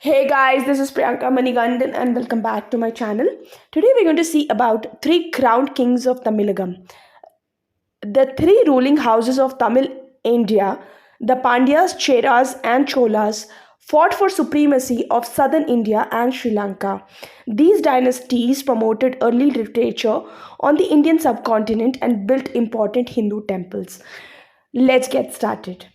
Hey guys, this is Priyanka Manigandan and welcome back to my channel. Today we're going to see about three crowned kings of Tamilakam. The three ruling houses of Tamil India, the Pandyas, Cheras and Cholas, fought for supremacy of southern India and Sri Lanka. These dynasties promoted early literature on the Indian subcontinent and built important Hindu temples. Let's get started.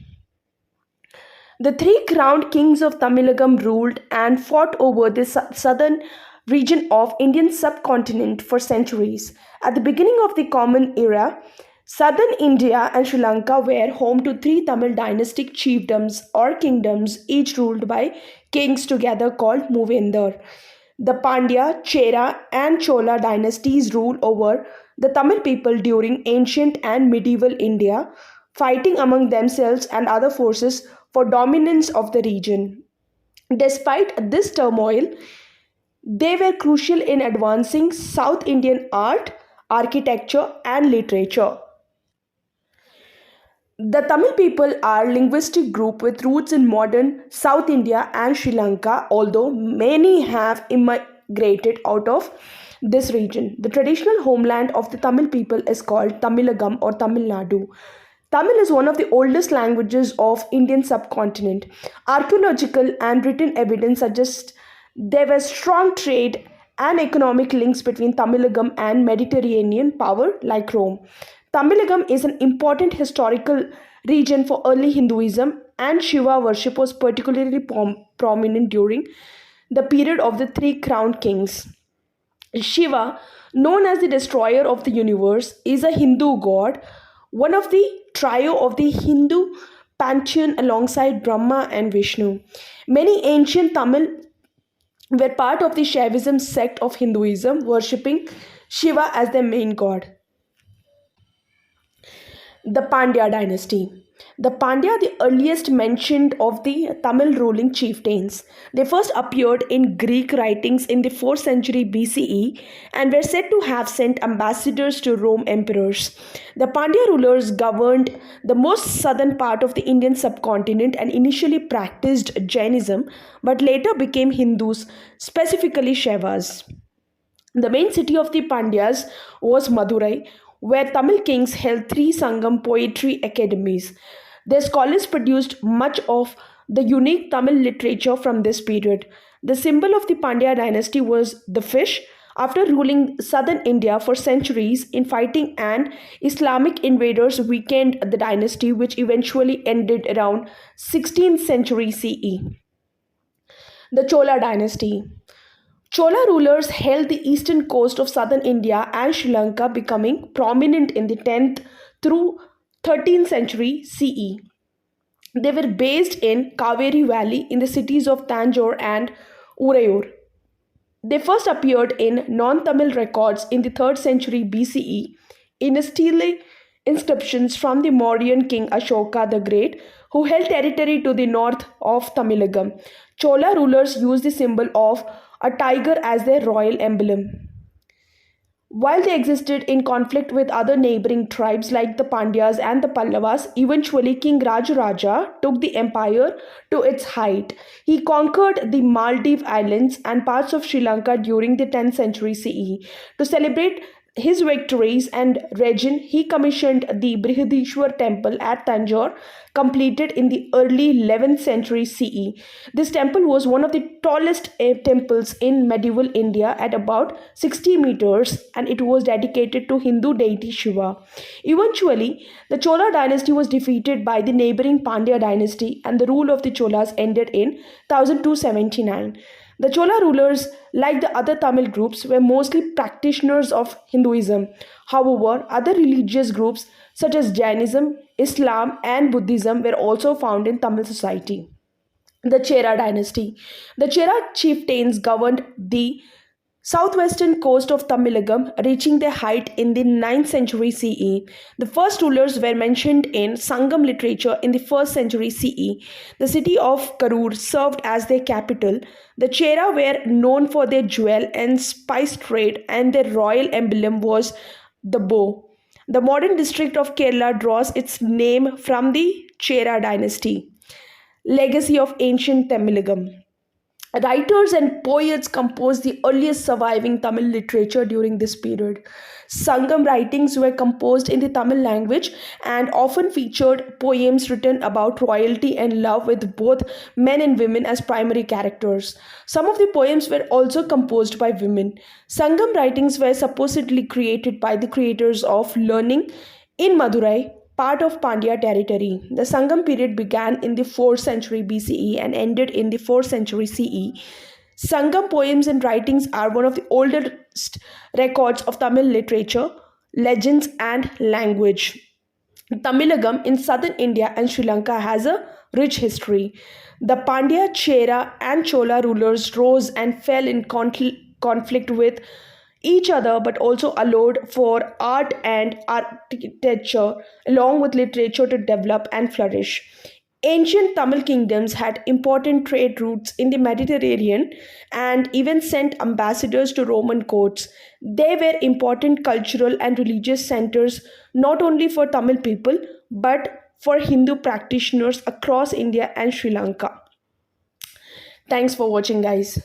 The three crowned kings of Tamilakam ruled and fought over the southern region of Indian subcontinent for centuries. At the beginning of the Common Era, southern India and Sri Lanka were home to three Tamil dynastic chiefdoms or kingdoms, each ruled by kings together called Movendar. The Pandya, Chera, and Chola dynasties ruled over the Tamil people during ancient and medieval India, fighting among themselves and other forces for dominance of the region. Despite this turmoil, they were crucial in advancing South Indian art, architecture, and literature. The Tamil people are a linguistic group with roots in modern South India and Sri Lanka, although many have immigrated out of this region. The traditional homeland of the Tamil people is called Tamilakam or Tamil Nadu. Tamil is one of the oldest languages of Indian subcontinent. Archaeological and written evidence suggests there were strong trade and economic links between Tamilagam and Mediterranean power like Rome. Tamilagam is an important historical region for early Hinduism, and Shiva worship was particularly prominent during the period of the three crowned kings. Shiva, known as the destroyer of the universe, is a Hindu god, one of the trio of the Hindu pantheon alongside Brahma and Vishnu. Many ancient Tamil were part of the Shaivism sect of Hinduism, worshipping Shiva as their main god. The Pandya Dynasty. The Pandya, the earliest mentioned of the Tamil ruling chieftains. They first appeared in Greek writings in the 4th century BCE and were said to have sent ambassadors to Rome emperors. The Pandya rulers governed the most southern part of the Indian subcontinent and initially practiced Jainism but later became Hindus, specifically Shaivas. The main city of the Pandyas was Madurai, where Tamil kings held three Sangam poetry academies. Their scholars produced much of the unique Tamil literature from this period. The symbol of the Pandya dynasty was the fish. After ruling southern India for centuries in fighting and Islamic invaders weakened the dynasty, which eventually ended around 16th century CE. The Chola Dynasty. Chola rulers held the eastern coast of southern India and Sri Lanka, becoming prominent in the 10th through 13th century CE. They were based in Kaveri Valley in the cities of Tanjore and Urayur. They first appeared in non Tamil records in the 3rd century BCE in stele inscriptions from the Mauryan king Ashoka the Great, who held territory to the north of Tamilagam. Chola rulers used the symbol of a tiger as their royal emblem. While they existed in conflict with other neighboring tribes like the Pandyas and the Pallavas, eventually King Rajaraja took the empire to its height. He conquered the Maldive Islands and parts of Sri Lanka during the 10th century CE. To celebrate his victories and region, he commissioned the Brihadishwar temple at Tanjore, completed in the early 11th century CE. This temple was one of the tallest temples in medieval India at about 60 meters, and it was dedicated to Hindu deity Shiva. Eventually, the Chola dynasty was defeated by the neighboring Pandya dynasty, and the rule of the Cholas ended in 1279. The Chola rulers, like the other Tamil groups, were mostly practitioners of Hinduism. However, other religious groups such as Jainism, Islam, and Buddhism were also found in Tamil society. The Chera dynasty. The Chera chieftains governed the southwestern coast of Tamilagam, reaching their height in the 9th century CE. The first rulers were mentioned in Sangam literature in the 1st century CE. The city of Karur served as their capital. The Chera were known for their jewel and spice trade, and their royal emblem was the bow. The modern district of Kerala draws its name from the Chera dynasty. Legacy of ancient Tamilagam. Writers and poets composed the earliest surviving Tamil literature during this period. Sangam writings were composed in the Tamil language and often featured poems written about royalty and love with both men and women as primary characters. Some of the poems were also composed by women. Sangam writings were supposedly created by the creators of learning in Madurai, part of Pandya territory. The Sangam period began in the 4th century BCE and ended in the 4th century CE. Sangam poems and writings are one of the oldest records of Tamil literature, legends, and language. Tamilakam in southern India and Sri Lanka has a rich history. The Pandya, Chera, and Chola rulers rose and fell in conflict with each other but also allowed for art and architecture along with literature to develop and flourish. Ancient Tamil kingdoms had important trade routes in the Mediterranean and even sent ambassadors to Roman courts. They were important cultural and religious centers not only for Tamil people but for Hindu practitioners across India and Sri Lanka. Thanks for watching, guys.